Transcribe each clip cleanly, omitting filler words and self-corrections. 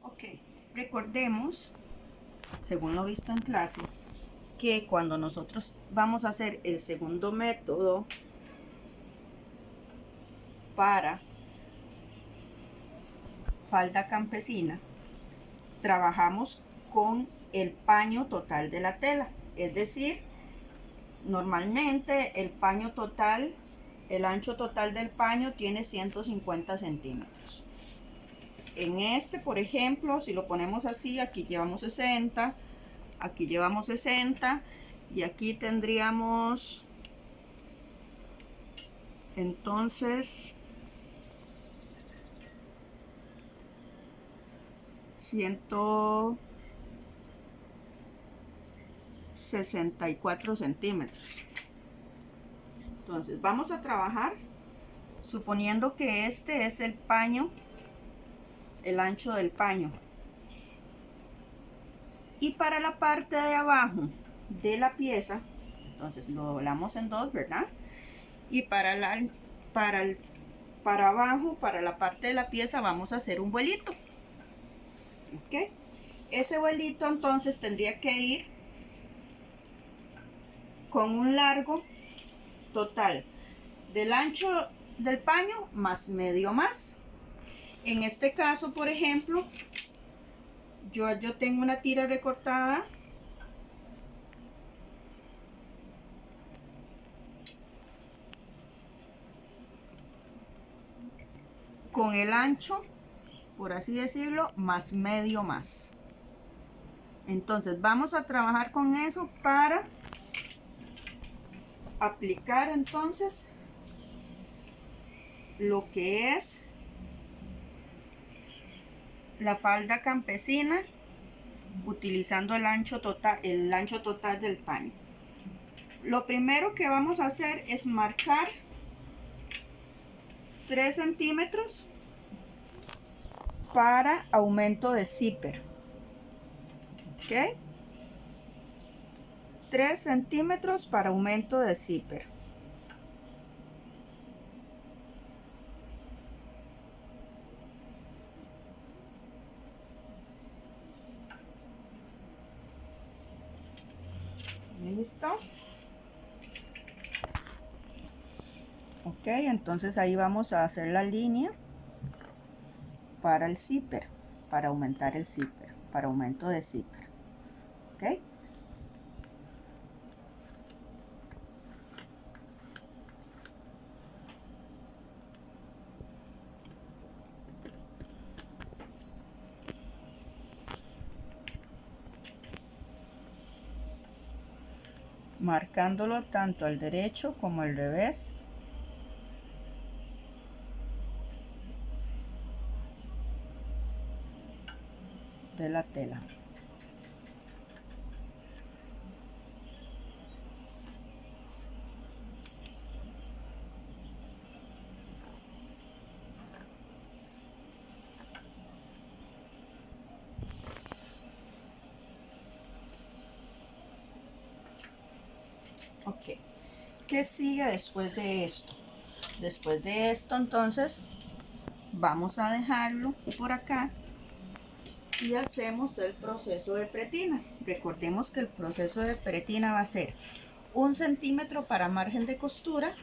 Ok, recordemos, según lo visto en clase, que cuando nosotros vamos a hacer el segundo método para falda campesina, trabajamos con el paño total de la tela, es decir, normalmente el paño total, el ancho total del paño tiene 150 centímetros. En este, por ejemplo, si lo ponemos así, aquí llevamos 60, aquí llevamos 60 y aquí tendríamos entonces 164 centímetros. Entonces vamos a trabajar suponiendo que este es el paño, el ancho del paño. Y para la parte de abajo de la pieza, entonces lo doblamos en dos, ¿verdad? Y para abajo, para la parte de la pieza, vamos a hacer un vuelito. ¿Ok? Ese vuelito entonces tendría que ir con un largo total del ancho del paño más medio más. En este caso, por ejemplo, yo tengo una tira recortada con el ancho, por así decirlo, más medio más. Entonces vamos a trabajar con eso para aplicar entonces lo que es la falda campesina utilizando el ancho total del paño. Lo primero que vamos a hacer es marcar 3 centímetros para aumento de zipper. ¿Ok? 3 centímetros para aumento de zipper. Listo. Ok, entonces ahí vamos a hacer la línea para el zipper, para aumentar el zipper, para aumento de zipper. Ok. Marcándolo tanto al derecho como al revés. De la tela. Ok, ¿qué sigue después de esto? Después de esto entonces vamos a dejarlo por acá y hacemos el proceso de pretina. Recordemos que el proceso de pretina va a ser 1 centímetro para margen de costura,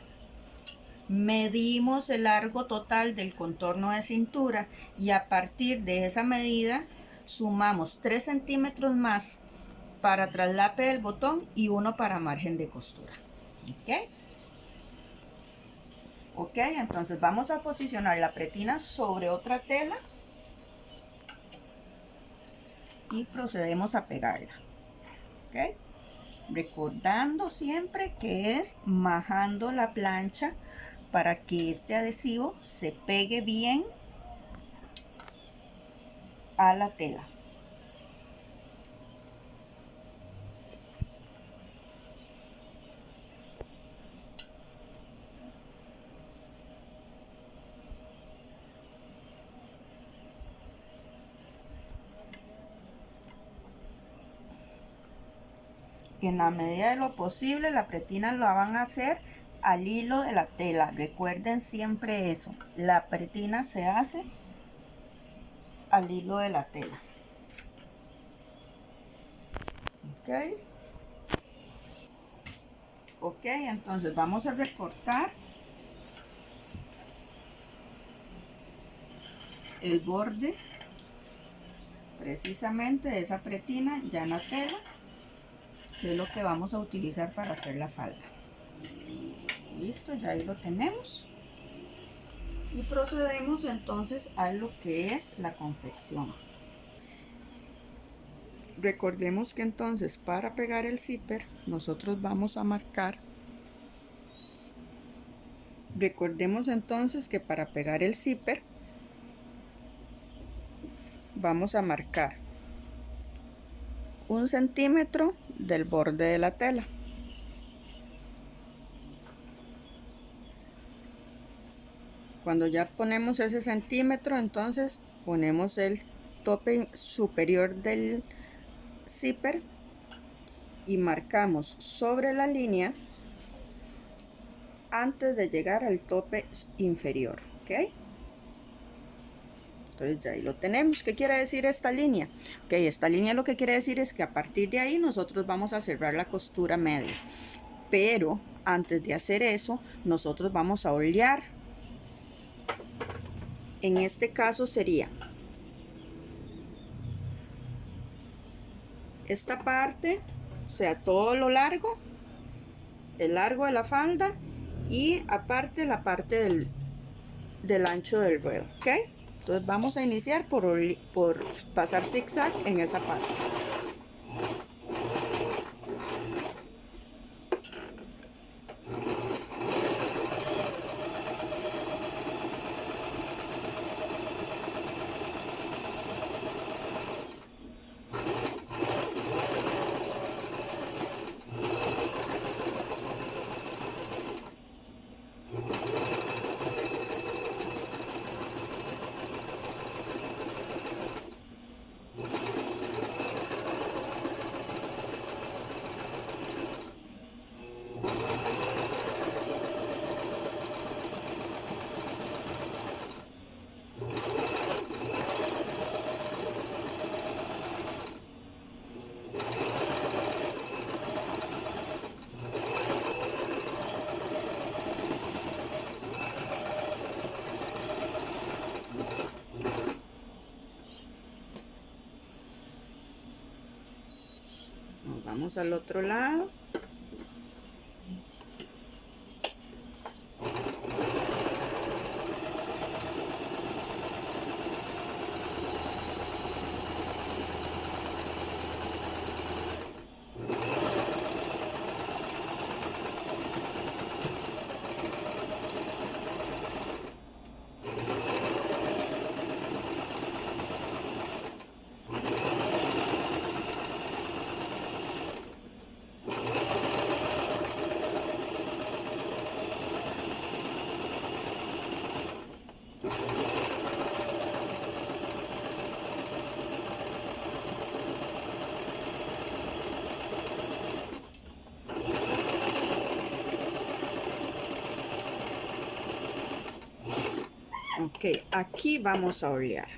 medimos el largo total del contorno de cintura y a partir de esa medida sumamos 3 centímetros más para traslape del botón y 1 para margen de costura. ¿Ok? Ok, entonces vamos a posicionar la pretina sobre otra tela y procedemos a pegarla. ¿Ok? Recordando siempre que es majando la plancha para que este adhesivo se pegue bien a la tela. En la medida de lo posible la pretina la van a hacer al hilo de la tela. Recuerden siempre eso, la pretina se hace al hilo de la tela. Ok, entonces vamos a recortar el borde precisamente de esa pretina ya en la tela, que es lo que vamos a utilizar para hacer la falda. Listo, ya ahí lo tenemos. Y procedemos entonces a lo que es la confección. Recordemos que entonces para pegar el zipper nosotros vamos a marcar. Recordemos entonces que para pegar el zipper vamos a marcar 1 centímetro del borde de la tela. Cuando ya ponemos ese centímetro, entonces ponemos el tope superior del zipper y marcamos sobre la línea antes de llegar al tope inferior. ¿Ok? Entonces ya ahí lo tenemos. ¿Qué quiere decir esta línea? Ok, esta línea lo que quiere decir es que a partir de ahí nosotros vamos a cerrar la costura media. Pero antes de hacer eso, nosotros vamos a olear. En este caso sería esta parte, o sea, todo lo largo, el largo de la falda y aparte la parte del ancho del ruedo. ¿Ok? Entonces vamos a iniciar por pasar zigzag en esa parte. Nos vamos al otro lado. Ok, aquí vamos a olear.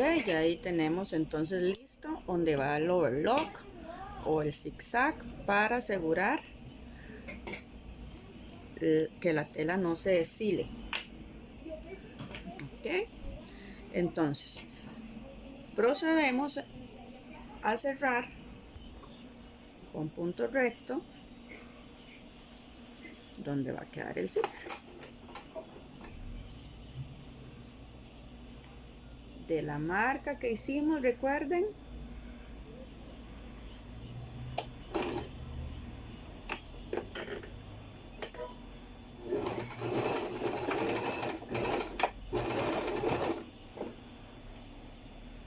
ya ahí tenemos entonces listo donde va el overlock o el zigzag para asegurar que la tela no se deshile. Ok, entonces procedemos a cerrar con punto recto donde va a quedar el zipper. De la marca que hicimos, recuerden,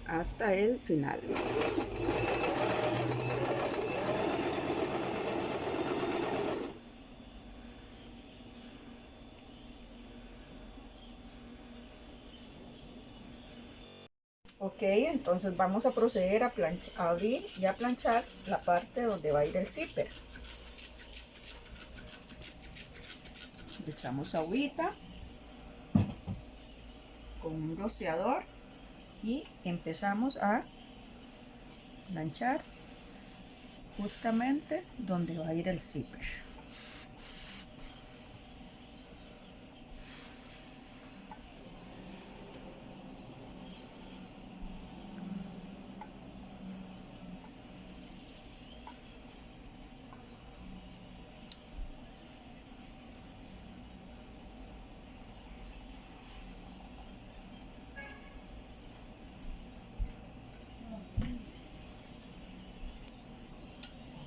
hasta el final. Ok, entonces vamos a proceder a abrir y a planchar la parte donde va a ir el zipper. Le echamos agüita con un rociador y empezamos a planchar justamente donde va a ir el zipper.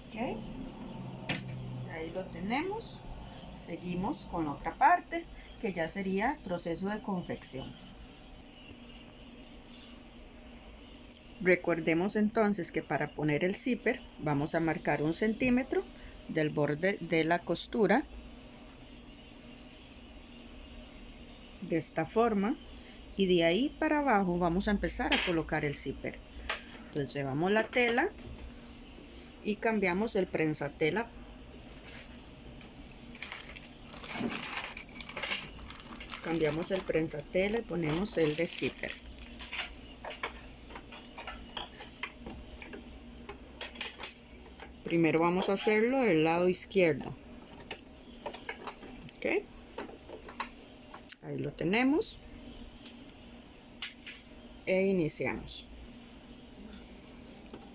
Okay. Ahí lo tenemos. Seguimos con otra parte que ya sería proceso de confección. Recordemos entonces que para poner el zipper vamos a marcar 1 centímetro del borde de la costura de esta forma y de ahí para abajo vamos a empezar a colocar el zipper. Entonces llevamos la tela y cambiamos el prensatela. Cambiamos el prensatela y ponemos el de zipper. Primero vamos a hacerlo del lado izquierdo. Ok, ahí lo tenemos e iniciamos.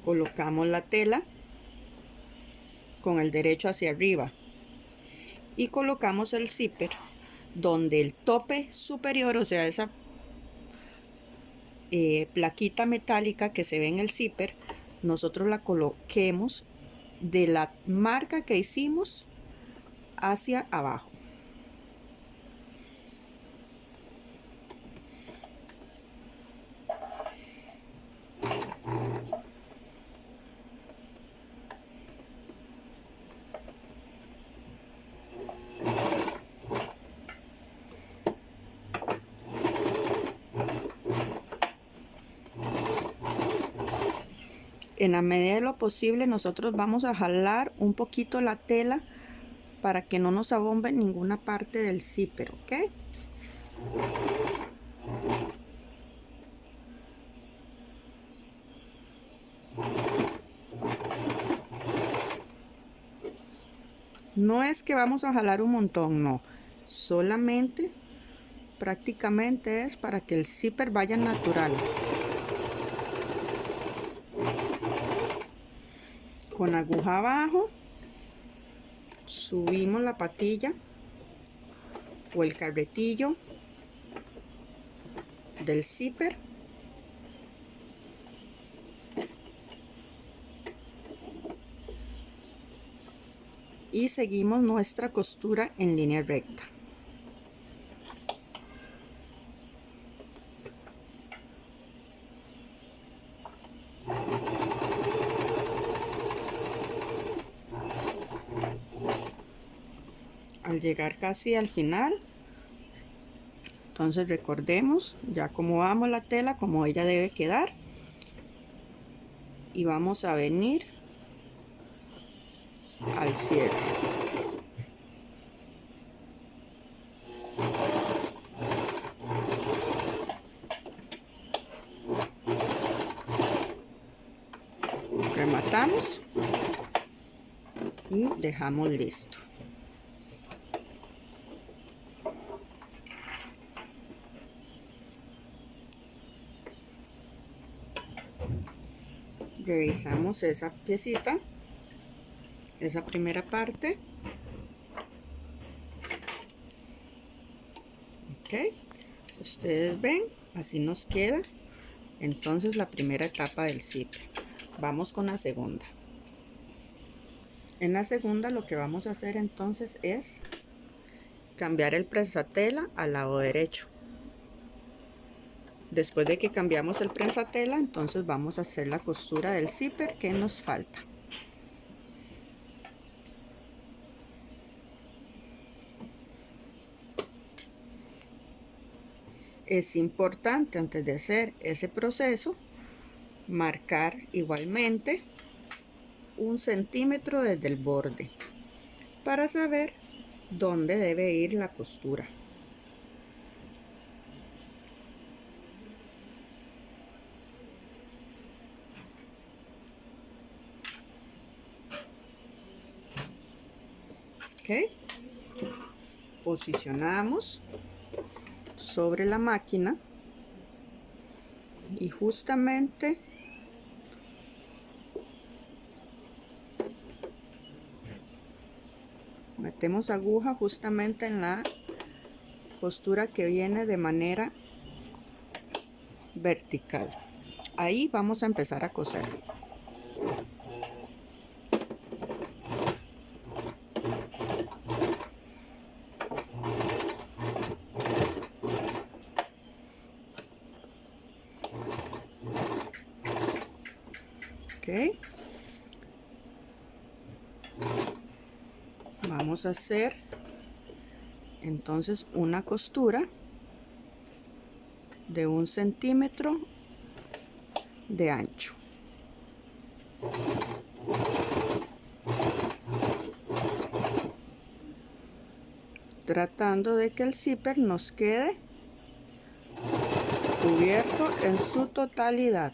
Colocamos la tela con el derecho hacia arriba y colocamos el zipper donde el tope superior, o sea, esa plaquita metálica que se ve en el zipper, nosotros la coloquemos de la marca que hicimos hacia abajo. En la medida de lo posible nosotros vamos a jalar un poquito la tela para que no nos abombe ninguna parte del zipper, ¿ok? No es que vamos a jalar un montón, no. Solamente prácticamente es para que el zipper vaya natural. Con aguja abajo subimos la patilla o el carretillo del zipper y seguimos nuestra costura en línea recta. Al llegar casi al final, entonces recordemos ya cómo vamos la tela, como ella debe quedar, y vamos a venir al cierre. rematamos y dejamos listo. Revisamos esa piecita, esa primera parte. Ok, ustedes ven, así nos queda entonces la primera etapa del zipper. Vamos con la segunda. En la segunda lo que vamos a hacer entonces es cambiar el prensatela al lado derecho. Después de que cambiamos el prensatela, entonces vamos a hacer la costura del zipper que nos falta. Es importante antes de hacer ese proceso marcar igualmente 1 centímetro desde el borde para saber dónde debe ir la costura. Ok, posicionamos sobre la máquina y justamente metemos aguja justamente en la costura que viene de manera vertical. Ahí vamos a empezar a coser. Ok, vamos a hacer entonces una costura de 1 centímetro de ancho. Tratando de que el zipper nos quede cubierto en su totalidad.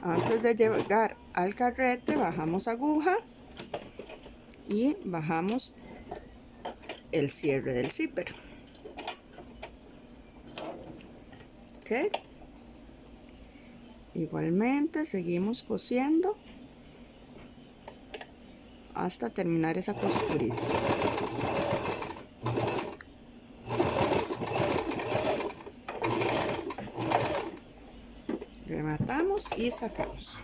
Antes de llegar al carrete bajamos aguja y bajamos el cierre del zipper. Ok, igualmente seguimos cosiendo hasta terminar esa costurita. Rematamos y sacamos.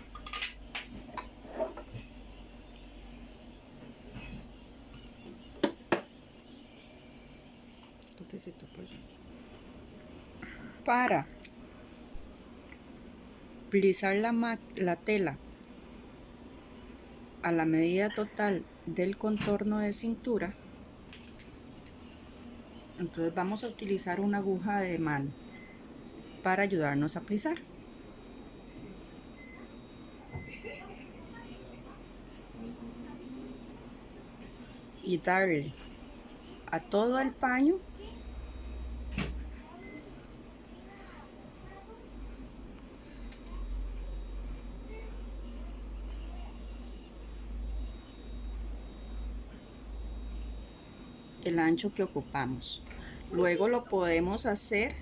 Para plisar la tela a la medida total del contorno de cintura, entonces vamos a utilizar una aguja de mano para ayudarnos a plisar. Y darle a todo el paño el ancho que ocupamos. Luego lo podemos hacer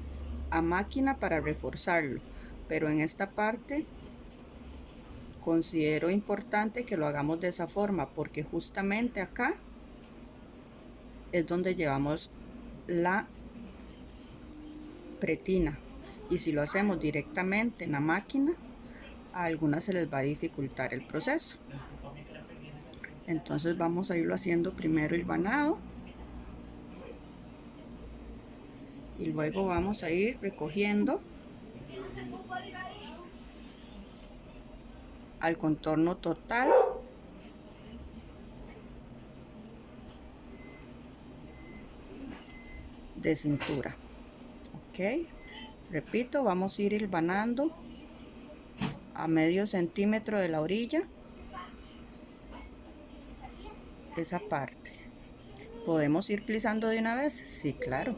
a máquina para reforzarlo, pero en esta parte considero importante que lo hagamos de esa forma, porque justamente acá es donde llevamos la pretina, y si lo hacemos directamente en la máquina, a algunas se les va a dificultar el proceso. Entonces vamos a irlo haciendo primero hilvanado y luego vamos a ir recogiendo al contorno total de cintura. Ok, repito, vamos a ir hilvanando a medio centímetro de la orilla, esa parte. ¿Podemos ir plisando de una vez? Sí, claro.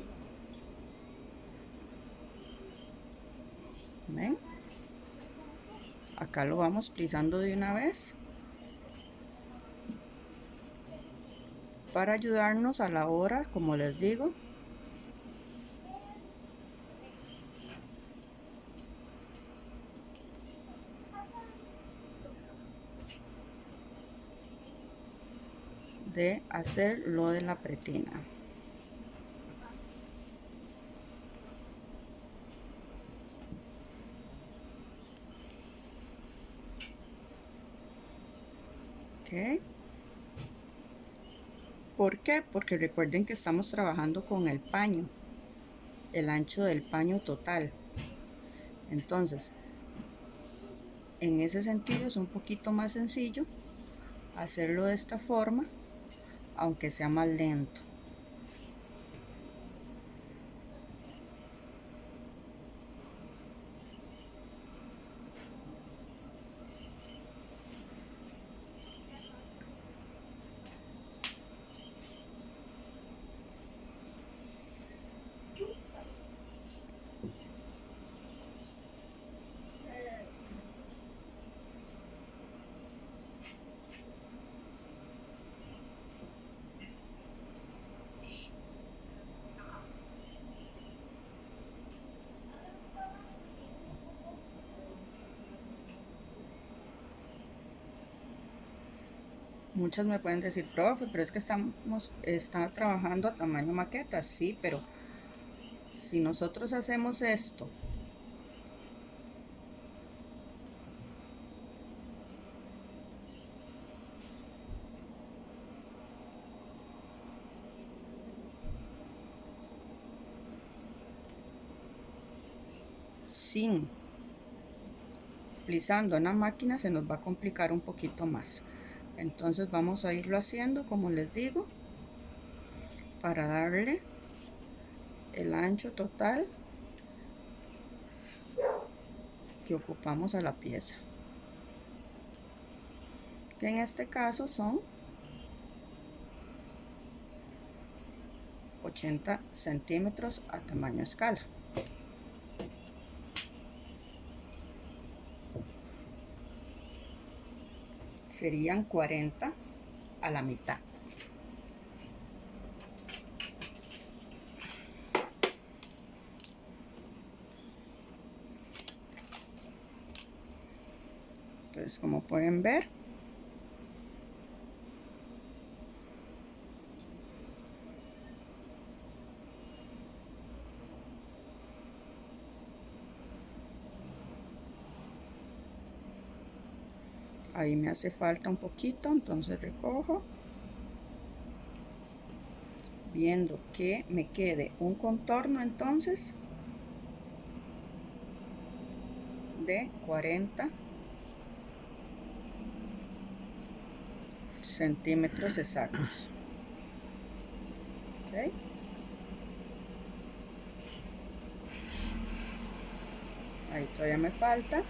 ¿Ven? Acá lo vamos plisando de una vez para ayudarnos a la hora, como les digo, de hacer lo de la pretina. Ok. ¿Por qué? Porque recuerden que estamos trabajando con el paño, el ancho del paño total. Entonces, en ese sentido es un poquito más sencillo hacerlo de esta forma, aunque sea más lento. Muchos me pueden decir, profe, pero es que está trabajando a tamaño maqueta. Sí, pero si nosotros hacemos esto sin plisando en la máquina, se nos va a complicar un poquito más. Entonces vamos a irlo haciendo, como les digo, para darle el ancho total que ocupamos a la pieza, que en este caso son 80 centímetros a tamaño escala. Serían 40 a la mitad. Entonces, como pueden ver, ahí me hace falta un poquito, entonces recojo, viendo que me quede un contorno entonces de 40 centímetros exactos. ¿Okay? Ahí todavía me falta.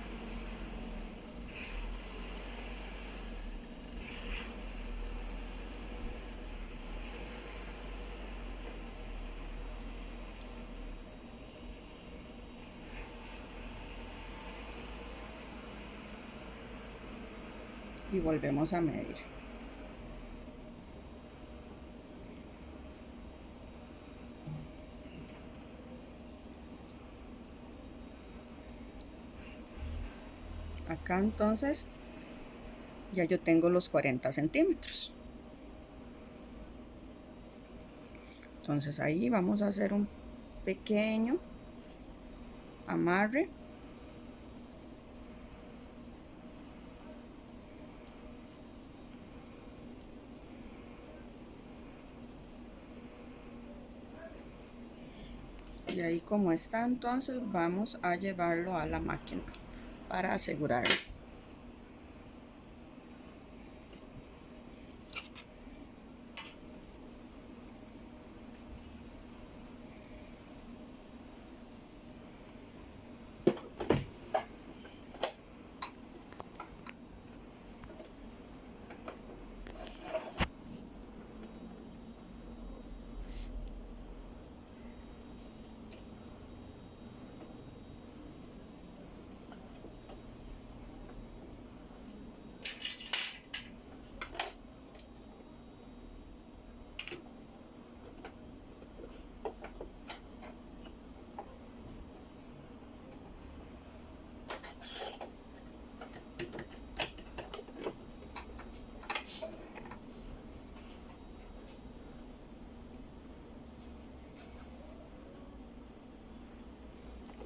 Y volvemos a medir. Acá entonces ya yo tengo los 40 centímetros. Entonces ahí vamos a hacer un pequeño amarre. Y ahí como está, entonces vamos a llevarlo a la máquina para asegurarlo.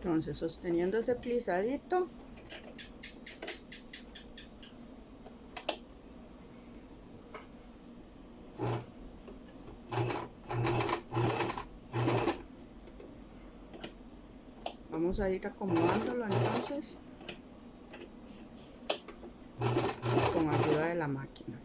Entonces, sosteniendo ese plisadito, vamos a ir acomodándolo entonces con ayuda de la máquina.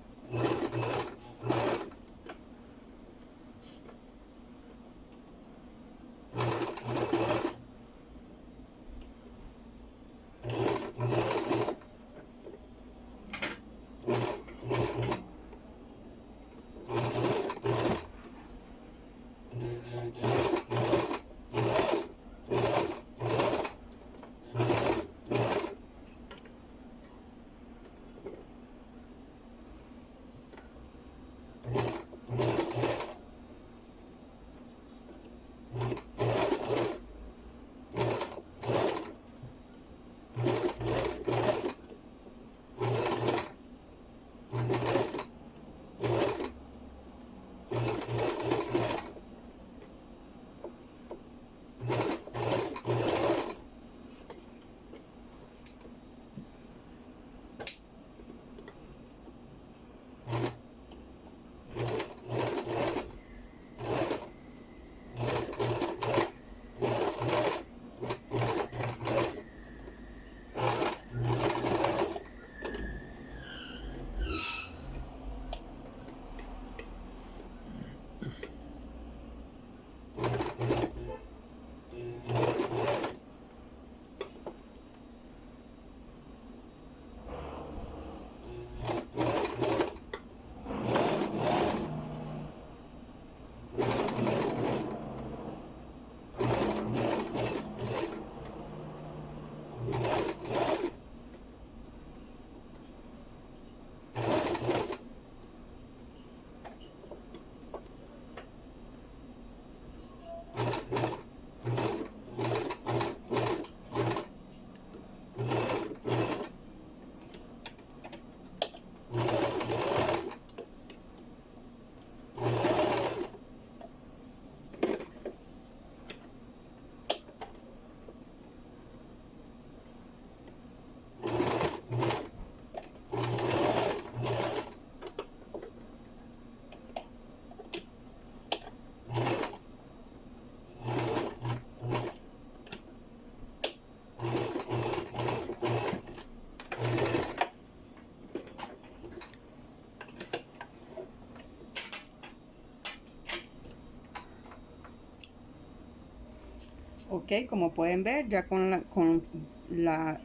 Ok, como pueden ver, ya con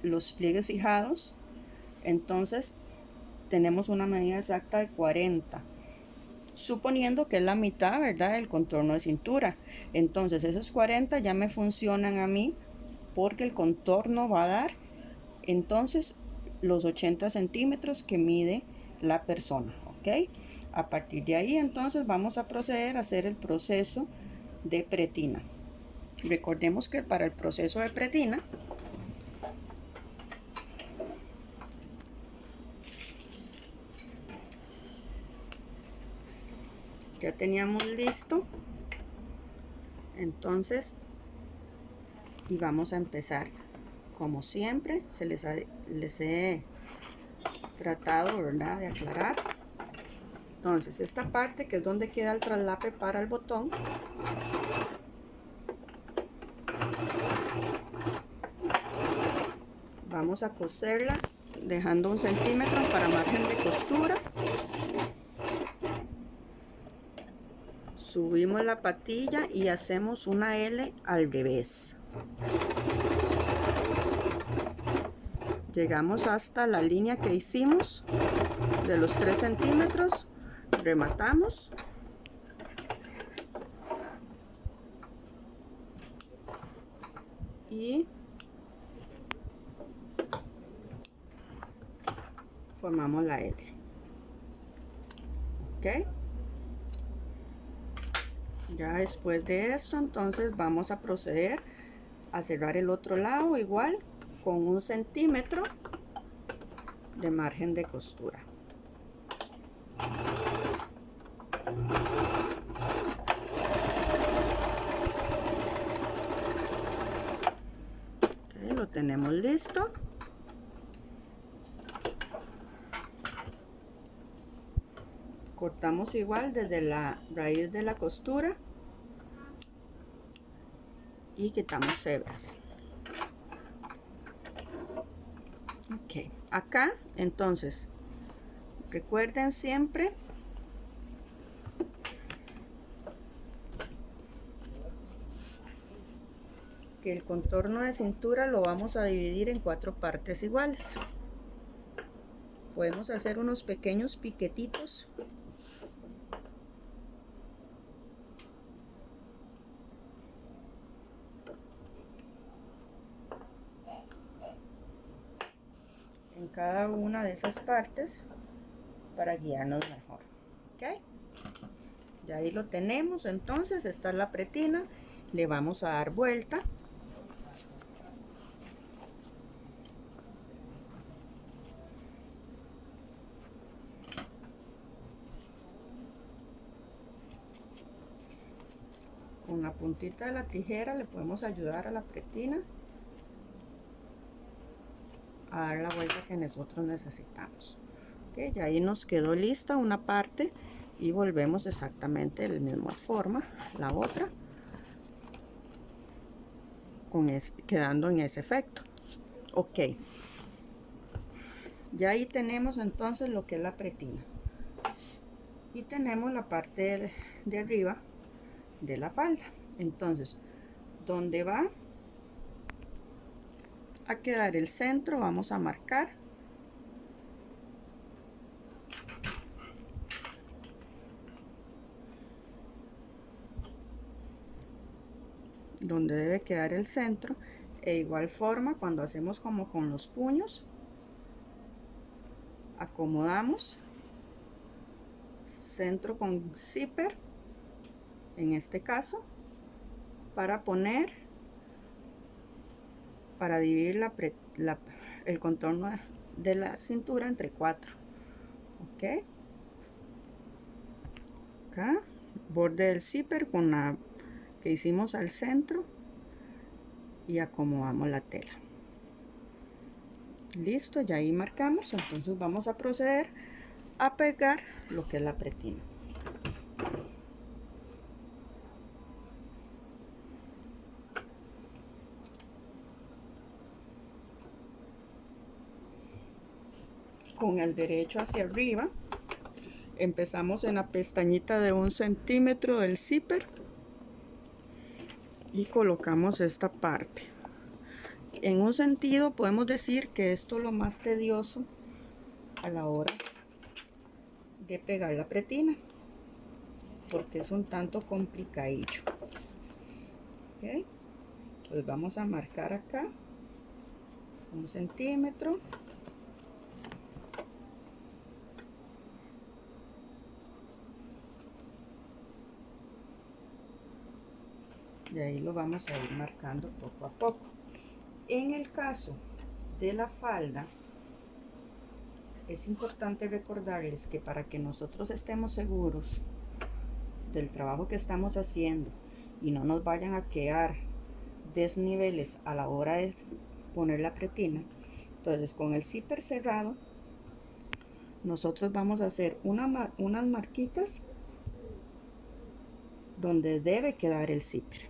los pliegues fijados, entonces tenemos una medida exacta de 40, suponiendo que es la mitad, ¿verdad?, del contorno de cintura. Entonces esos 40 ya me funcionan a mí porque el contorno va a dar entonces los 80 centímetros que mide la persona. Ok, a partir de ahí entonces vamos a proceder a hacer el proceso de pretina. Recordemos que para el proceso de pretina ya teníamos listo, entonces, y vamos a empezar como siempre. Les he tratado, ¿verdad?, de aclarar. Entonces esta parte que es donde queda el traslape para el botón, vamos a coserla dejando 1 centímetro para margen de costura. Subimos la patilla y hacemos una L al revés. Llegamos hasta la línea que hicimos de los 3 centímetros, rematamos y formamos la L. Ok, ya después de esto entonces vamos a proceder a cerrar el otro lado igual con 1 centímetro de margen de costura. tenemos listo. Cortamos igual desde la raíz de la costura y quitamos hebras. Ok, acá entonces recuerden siempre que el contorno de cintura lo vamos a dividir en 4 partes iguales. Podemos hacer unos pequeños piquetitos en cada una de esas partes para guiarnos mejor. ¿Ok? Ya ahí lo tenemos. Entonces esta es la pretina, le vamos a dar vuelta. Con la puntita de la tijera le podemos ayudar a la pretina a dar la vuelta que nosotros necesitamos. Okay, ya ahí nos quedó lista una parte y volvemos exactamente de la misma forma la otra, quedando en ese efecto. Ok, ya ahí tenemos entonces lo que es la pretina y tenemos la parte de arriba de la falda. Entonces, donde va a quedar el centro, vamos a marcar donde debe quedar el centro. E igual forma, cuando hacemos como con los puños, acomodamos centro con zipper, en este caso, para dividir el contorno de la cintura entre 4. Ok, acá borde del zipper con la que hicimos al centro y acomodamos la tela. Listo, ya ahí marcamos. Entonces vamos a proceder a pegar lo que es la pretina. Con el derecho hacia arriba empezamos en la pestañita de 1 centímetro del zipper y colocamos esta parte. En un sentido podemos decir que esto es lo más tedioso a la hora de pegar la pretina, porque es un tanto complicadillo. ¿Okay? Entonces vamos a marcar acá 1 centímetro. Y ahí lo vamos a ir marcando poco a poco. En el caso de la falda, es importante recordarles que para que nosotros estemos seguros del trabajo que estamos haciendo y no nos vayan a quedar desniveles a la hora de poner la pretina, entonces con el zipper cerrado nosotros vamos a hacer unas marquitas donde debe quedar el zipper.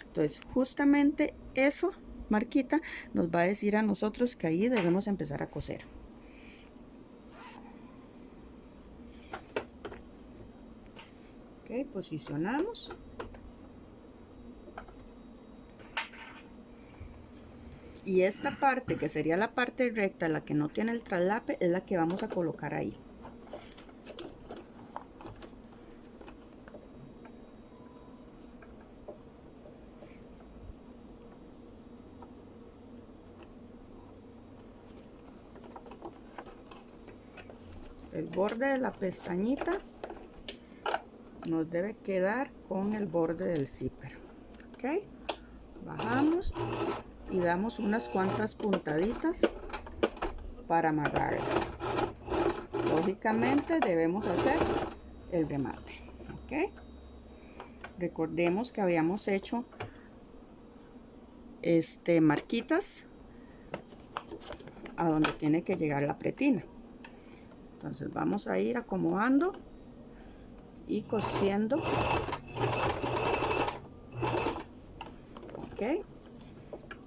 Entonces justamente eso, marquita, nos va a decir a nosotros que ahí debemos empezar a coser. Ok, posicionamos. Y esta parte, que sería la parte recta, la que no tiene el traslape, es la que vamos a colocar ahí. El borde de la pestañita nos debe quedar con el borde del zipper. Ok, bajamos y damos unas cuantas puntaditas para amarrarlo. Lógicamente debemos hacer el remate. Ok, recordemos que habíamos hecho marquitas a donde tiene que llegar la pretina. Entonces vamos a ir acomodando y cosiendo. Ok,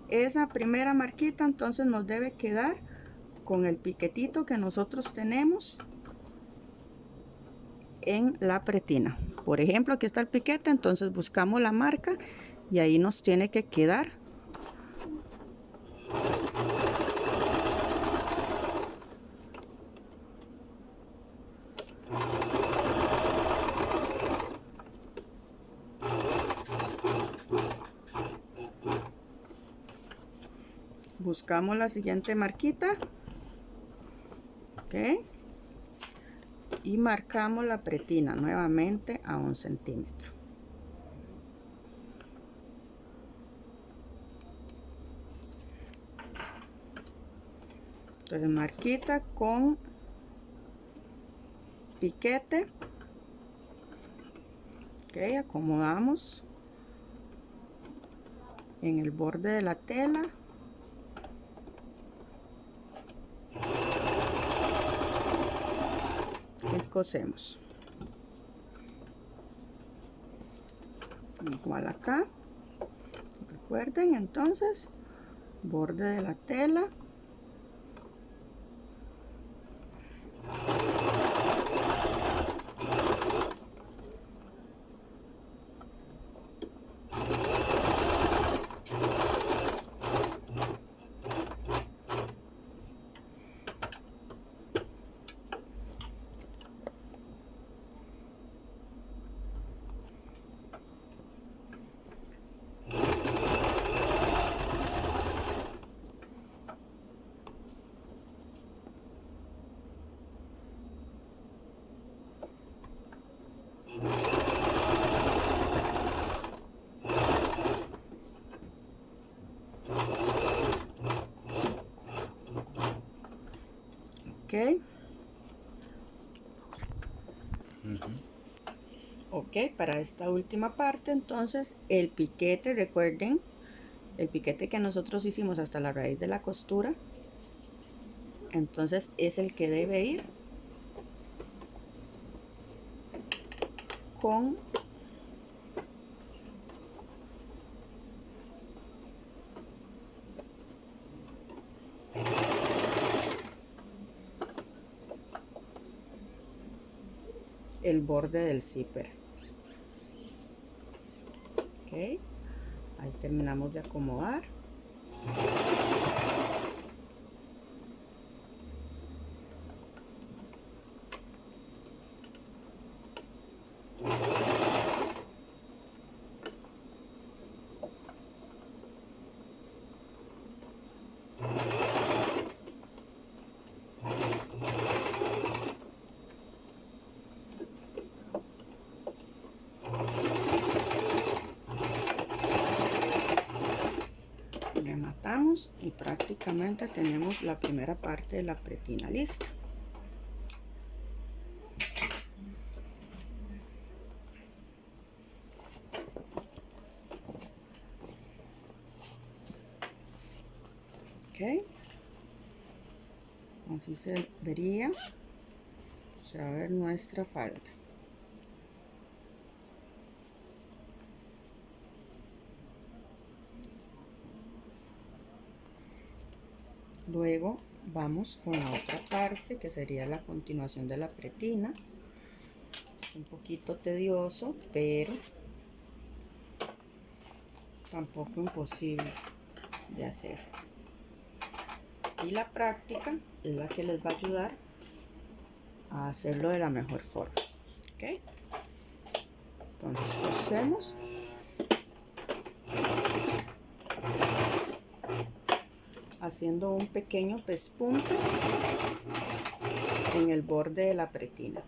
esa primera marquita entonces nos debe quedar con el piquetito que nosotros tenemos en la pretina. Por ejemplo, aquí está el piquete, entonces buscamos la marca y ahí nos tiene que quedar. Buscamos la siguiente marquita. Ok, y marcamos la pretina nuevamente a 1 centímetro. Entonces marquita con piquete. Ok, acomodamos en el borde de la tela. Y cosemos. Igual acá. Recuerden entonces, borde de la tela. Ok. Ok, para esta última parte entonces el piquete, recuerden el piquete que nosotros hicimos hasta la raíz de la costura, entonces es el que debe ir con el borde del zipper. Ok, ahí terminamos de acomodar. Rematamos y prácticamente tenemos la primera parte de la pretina lista. Ok, así se vería, se va a ver nuestra falda. Luego vamos con la otra parte que sería la continuación de la pretina. Es un poquito tedioso, pero tampoco imposible de hacer. Y la práctica es la que les va a ayudar a hacerlo de la mejor forma. ¿Ok? Entonces cosemos. Haciendo un pequeño pespunte en el borde de la pretina.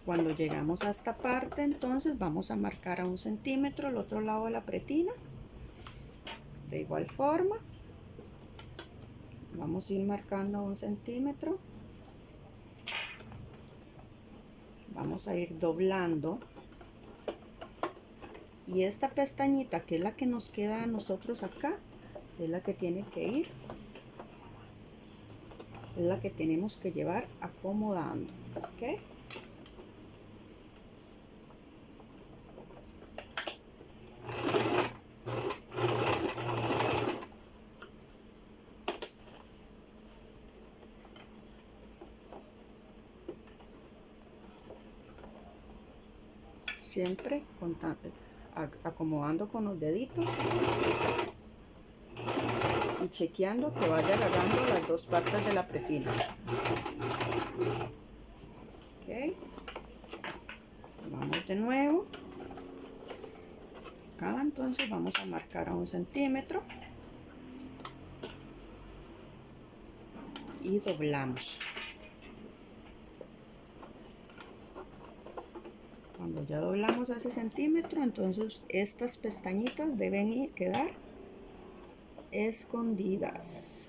Cuando llegamos a esta parte, entonces vamos a marcar a 1 centímetro el otro lado de la pretina. De igual forma, vamos a ir marcando a 1 centímetro. Vamos a ir doblando Y esta pestañita, que es la que nos queda a nosotros acá, es la que tiene que ir, es la que tenemos que llevar acomodando, ¿ok? Siempre acomodando con los deditos y chequeando que vaya agarrando las dos partes de la pretina. Ok, vamos de nuevo acá. Entonces vamos a marcar a 1 centímetro y doblamos. Cuando ya doblamos a ese centímetro, entonces estas pestañitas deben quedar escondidas.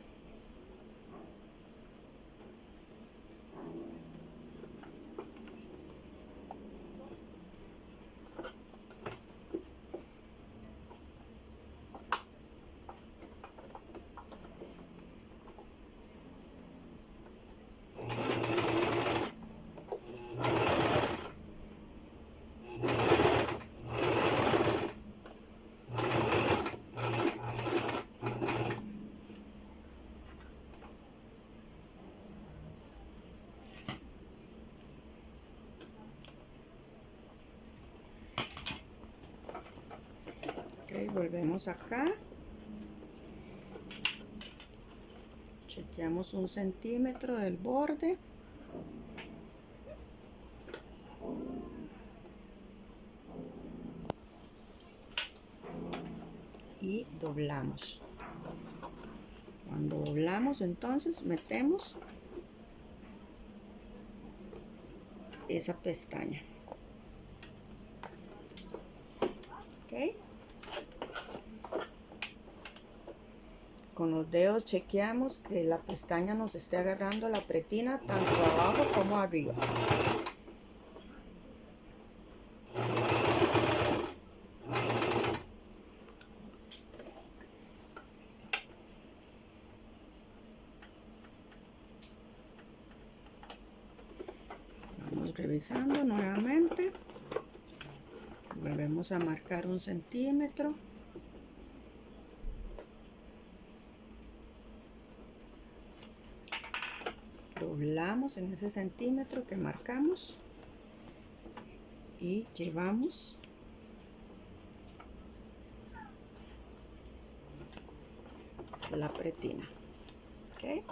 Ok, volvemos acá, chequeamos 1 centímetro del borde y doblamos. Cuando doblamos, entonces metemos esa pestaña. Ok, con los dedos chequeamos que la pestaña nos esté agarrando la pretina tanto abajo como arriba. Vamos revisando nuevamente, volvemos a marcar 1 centímetro. Doblamos en ese centímetro que marcamos y llevamos la pretina. ¿Okay?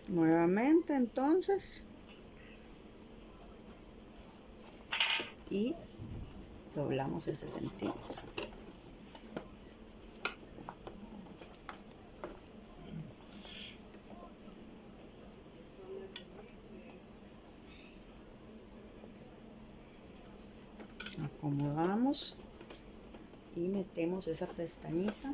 Nuevamente entonces y doblamos ese centímetro. Acomodamos y metemos esa pestañita .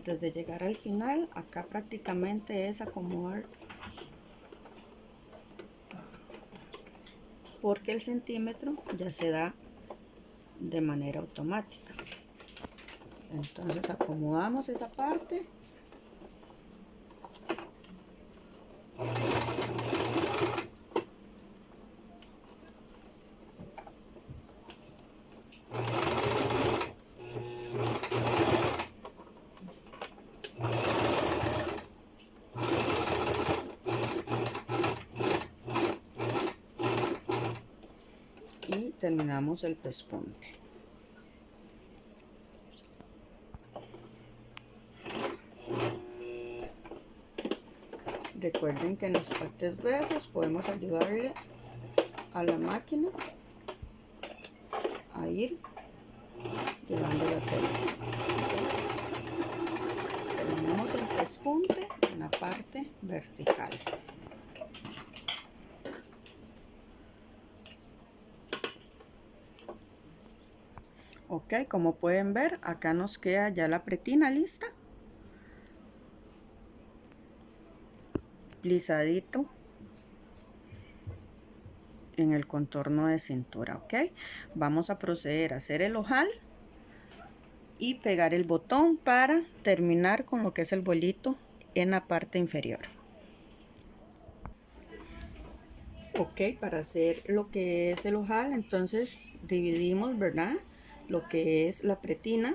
antes de llegar al final, acá prácticamente es acomodar, porque el centímetro ya se da de manera automática. Entonces acomodamos esa parte. Y terminamos el pespunte. Recuerden que en las partes gruesas podemos ayudarle a la máquina a ir llevando la tela. Terminamos el pespunte en la parte vertical. Ok, como pueden ver, acá nos queda ya la pretina lista. Lisadito en el contorno de cintura. Ok, vamos a proceder a hacer el ojal y pegar el botón para terminar con lo que es el vuelito en la parte inferior. Ok, para hacer lo que es el ojal, entonces dividimos, ¿verdad?, lo que es la pretina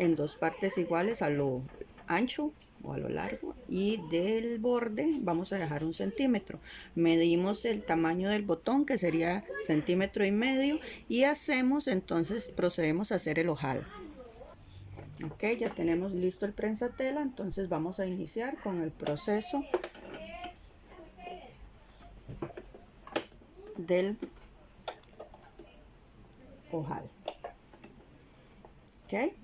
en dos partes iguales a lo ancho o a lo largo, y del borde vamos a dejar 1 centímetro. Medimos el tamaño del botón, que sería 1,5 centímetros, y hacemos, entonces procedemos a hacer el ojal. Ok, ya tenemos listo el prensatela, entonces vamos a iniciar con el proceso del ojal. Ok,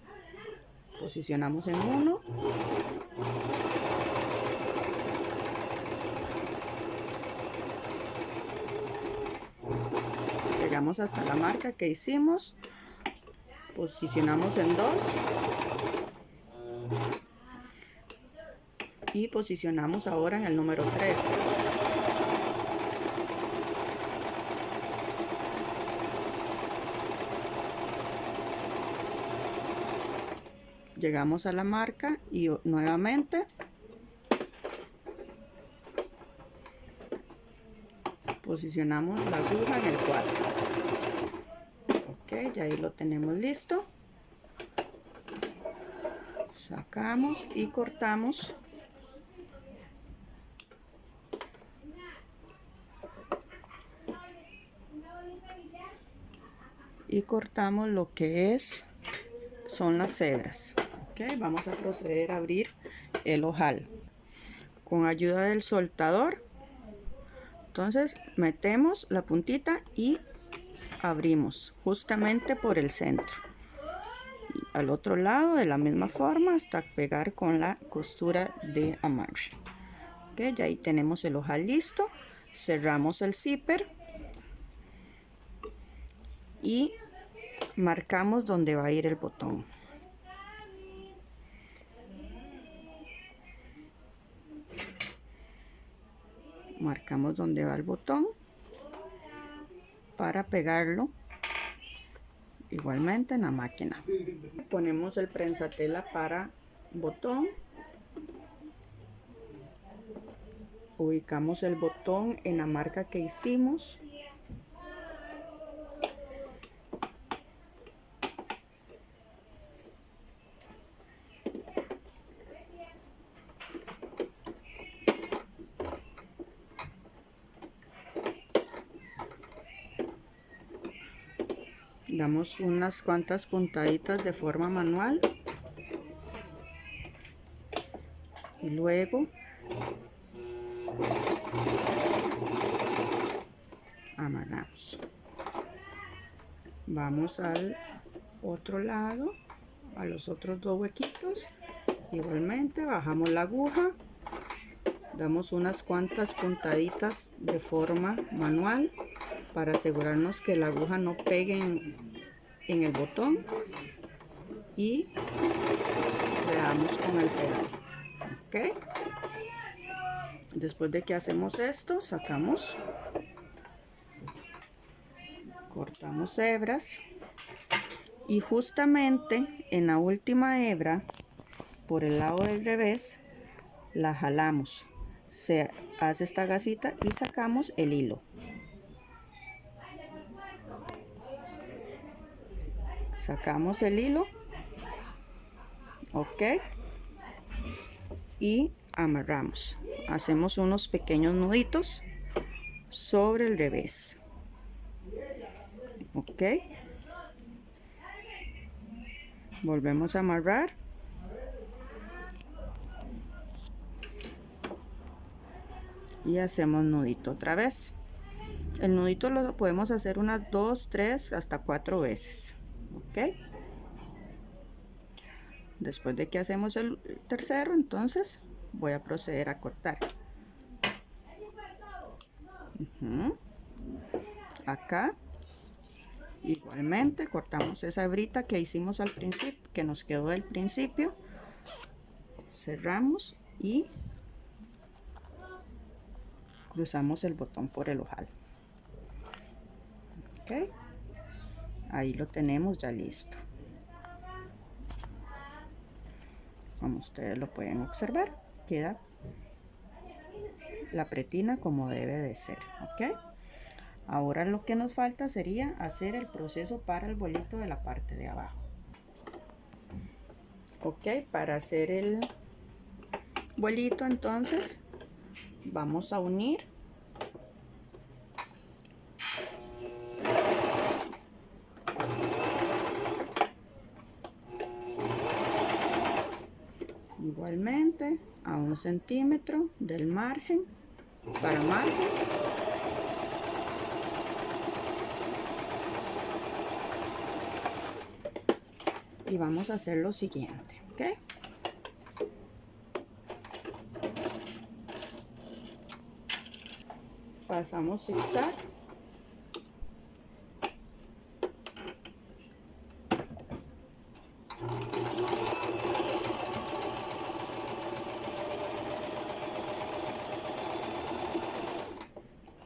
posicionamos en 1, llegamos hasta la marca que hicimos, posicionamos en 2 y posicionamos ahora en el número 3. Llegamos a la marca y nuevamente posicionamos la aguja en el 4. Ok, ya ahí lo tenemos listo. Sacamos y cortamos. Y cortamos lo que son las hebras. Ok, vamos a proceder a abrir el ojal con ayuda del soltador. Entonces metemos la puntita y abrimos justamente por el centro, y al otro lado de la misma forma hasta pegar con la costura de amarre. Ok, ya ahí tenemos el ojal listo. Cerramos el zipper y marcamos donde va a ir el botón. Marcamos donde va el botón para pegarlo igualmente en la máquina. Ponemos el prensatela para botón. Ubicamos el botón en la marca que hicimos. Damos unas cuantas puntaditas de forma manual y luego amarramos. Vamos al otro lado, a los otros 2 huequitos, igualmente bajamos la aguja, damos unas cuantas puntaditas de forma manual para asegurarnos que la aguja no pegue en el botón. y le damos con el pedal. Ok, después de que hacemos esto, sacamos, cortamos hebras y justamente en la última hebra, por el lado del revés, la jalamos, se hace esta gasita y sacamos el hilo. Sacamos el hilo, ok, y amarramos. Hacemos unos pequeños nuditos sobre el revés, ok. Volvemos a amarrar y hacemos nudito otra vez. El nudito lo podemos hacer unas 2, 3, hasta 4 veces, ok. Después de que hacemos el tercero, entonces voy a proceder a cortar. Acá igualmente cortamos esa hebrita que hicimos al principio, que nos quedó del principio, cerramos y cruzamos el botón por el ojal. Ok, ahí lo tenemos ya listo. Como ustedes lo pueden observar, queda la pretina como debe de ser. Ok, ahora lo que nos falta sería hacer el proceso para el vuelito de la parte de abajo. Ok, para hacer el vuelito entonces vamos a unir igualmente a 1 centímetro del margen para margen, y vamos a hacer lo siguiente. Ok, pasamos zigzag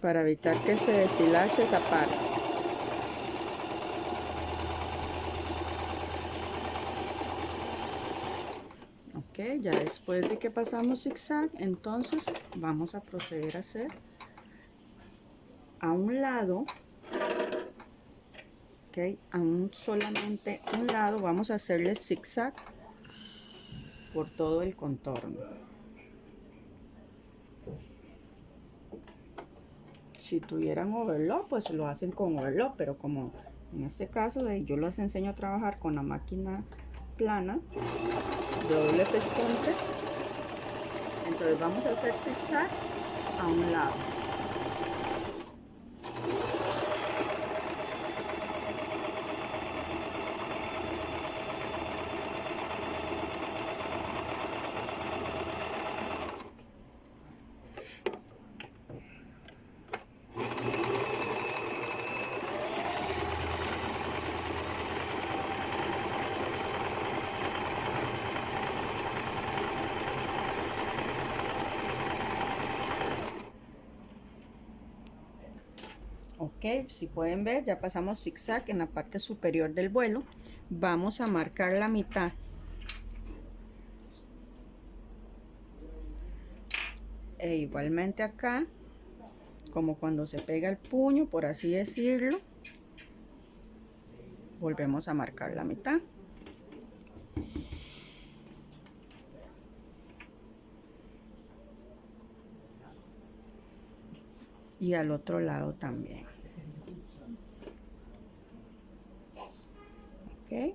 para evitar que se deshilache esa parte. Ok, ya después de que pasamos zigzag, entonces vamos a proceder a hacer a un lado, ok, solamente un lado, vamos a hacerle zigzag por todo el contorno. Si tuvieran overlock, pues lo hacen con overlock, pero como en este caso yo les enseño a trabajar con la máquina plana de doble pespunte, entonces vamos a hacer zigzag a un lado. Ok, si pueden ver, ya pasamos zigzag en la parte superior del vuelo. Vamos a marcar la mitad. E igualmente acá, como cuando se pega el puño, por así decirlo, volvemos a marcar la mitad. Y al otro lado también. Ok.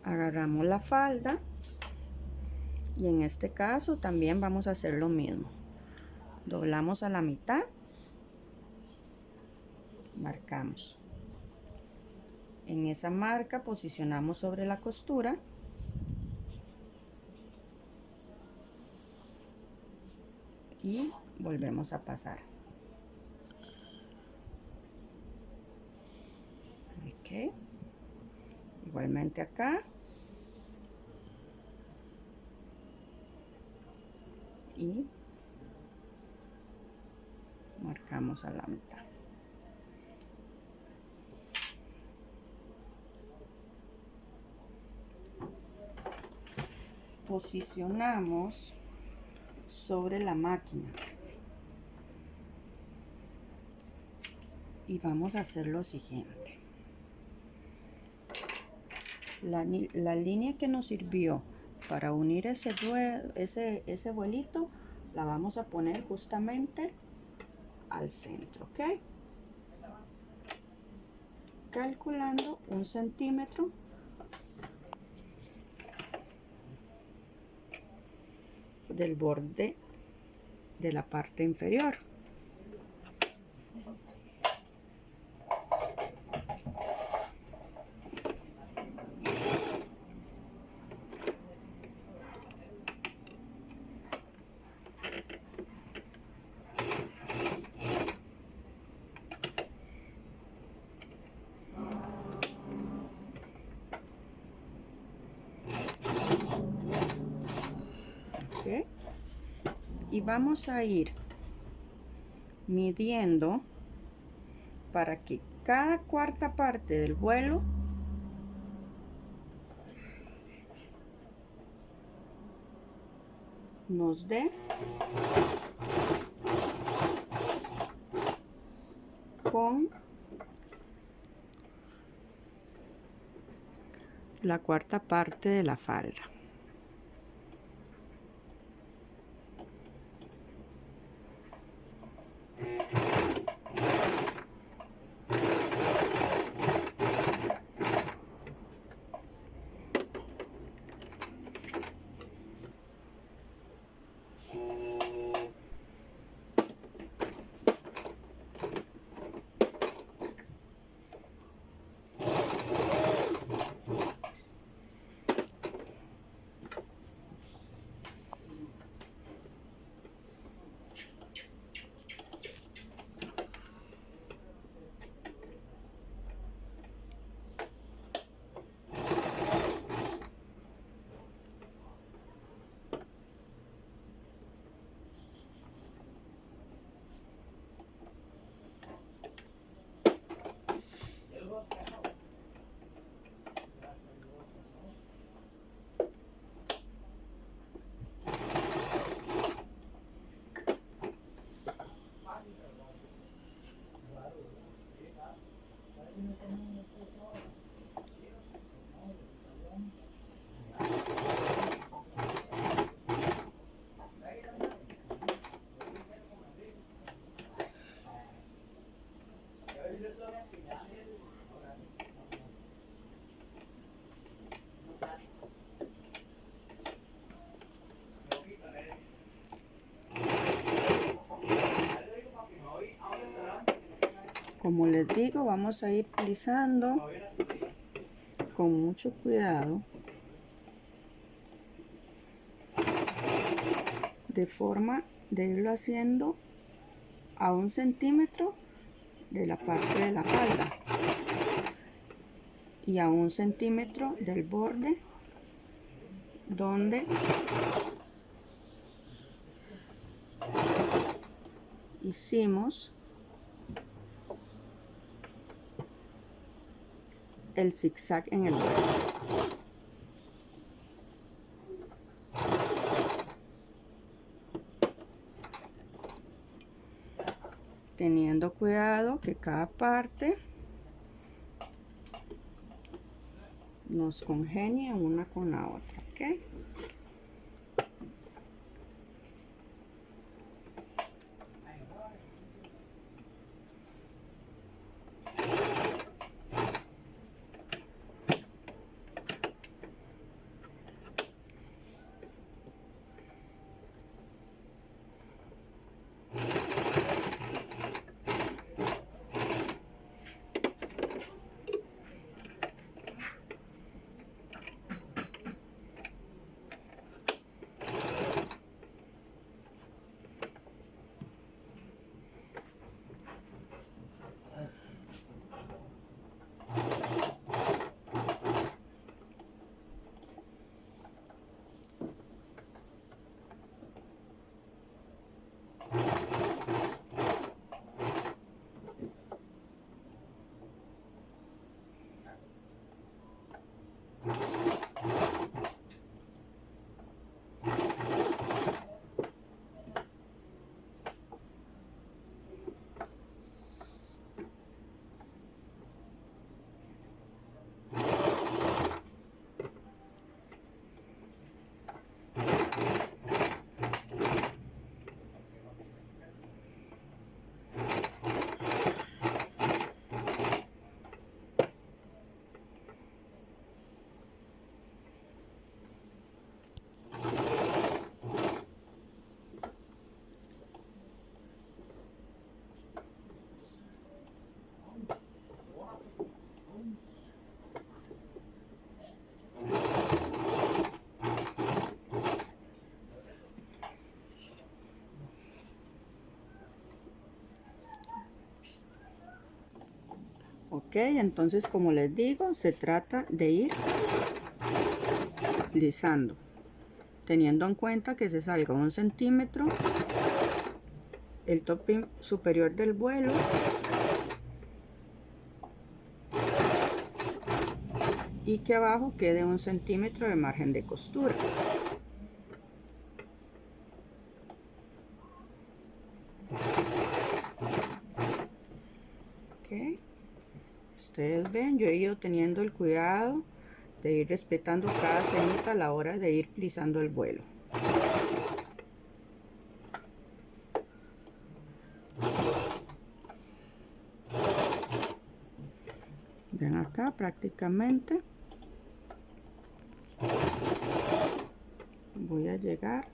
Agarramos la falda y en este caso también vamos a hacer lo mismo. Doblamos a la mitad, marcamos. En esa marca posicionamos sobre la costura y volvemos a pasar. Ok. Igualmente acá. Y marcamos a la mitad. Posicionamos sobre la máquina y vamos a hacer lo siguiente. La línea que nos sirvió para unir ese vuelito la vamos a poner justamente al centro, ¿ok? Calculando 1 centímetro del borde de la parte inferior. ¿Okay? Y vamos a ir midiendo para que cada cuarta parte del vuelo nos dé con la cuarta parte de la falda. Como les digo, vamos a ir utilizando con mucho cuidado, de forma de irlo haciendo a 1 centímetro de la parte de la falda y a 1 centímetro del borde donde hicimos el zigzag en el vuelo. Teniendo cuidado que cada parte nos congenie una con la otra, ¿ok? Ok, entonces como les digo, se trata de ir lisando, teniendo en cuenta que se salga 1 centímetro el top pin superior del vuelo y que abajo quede 1 centímetro de margen de costura. Okay. Ustedes ven, yo he ido teniendo el cuidado de ir respetando cada cenita a la hora de ir plisando el vuelo. Ven acá prácticamente voy a llegar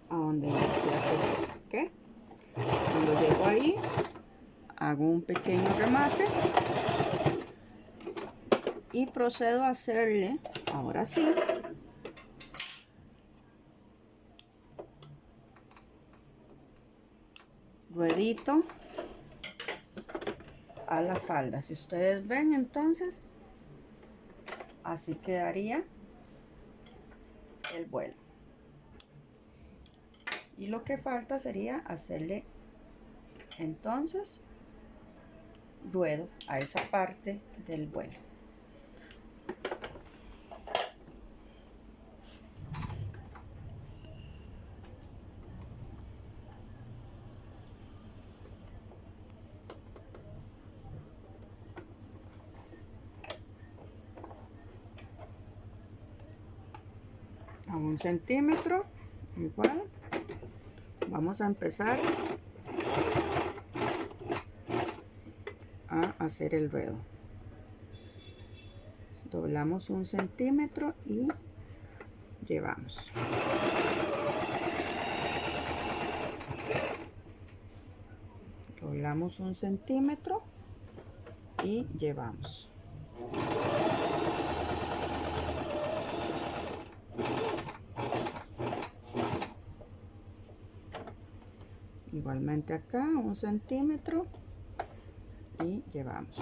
a donde inicié a coser. ¿Okay? Cuando llego ahí hago un pequeño remate y procedo a hacerle, ahora sí, ruedito a la falda. Si ustedes ven, entonces así quedaría el vuelo, y lo que falta sería hacerle entonces ruedo a esa parte del vuelo. A 1 centímetro igual vamos a empezar a hacer el ruedo. Doblamos 1 centímetro y llevamos. Doblamos 1 centímetro y llevamos. Igualmente acá 1 centímetro y llevamos.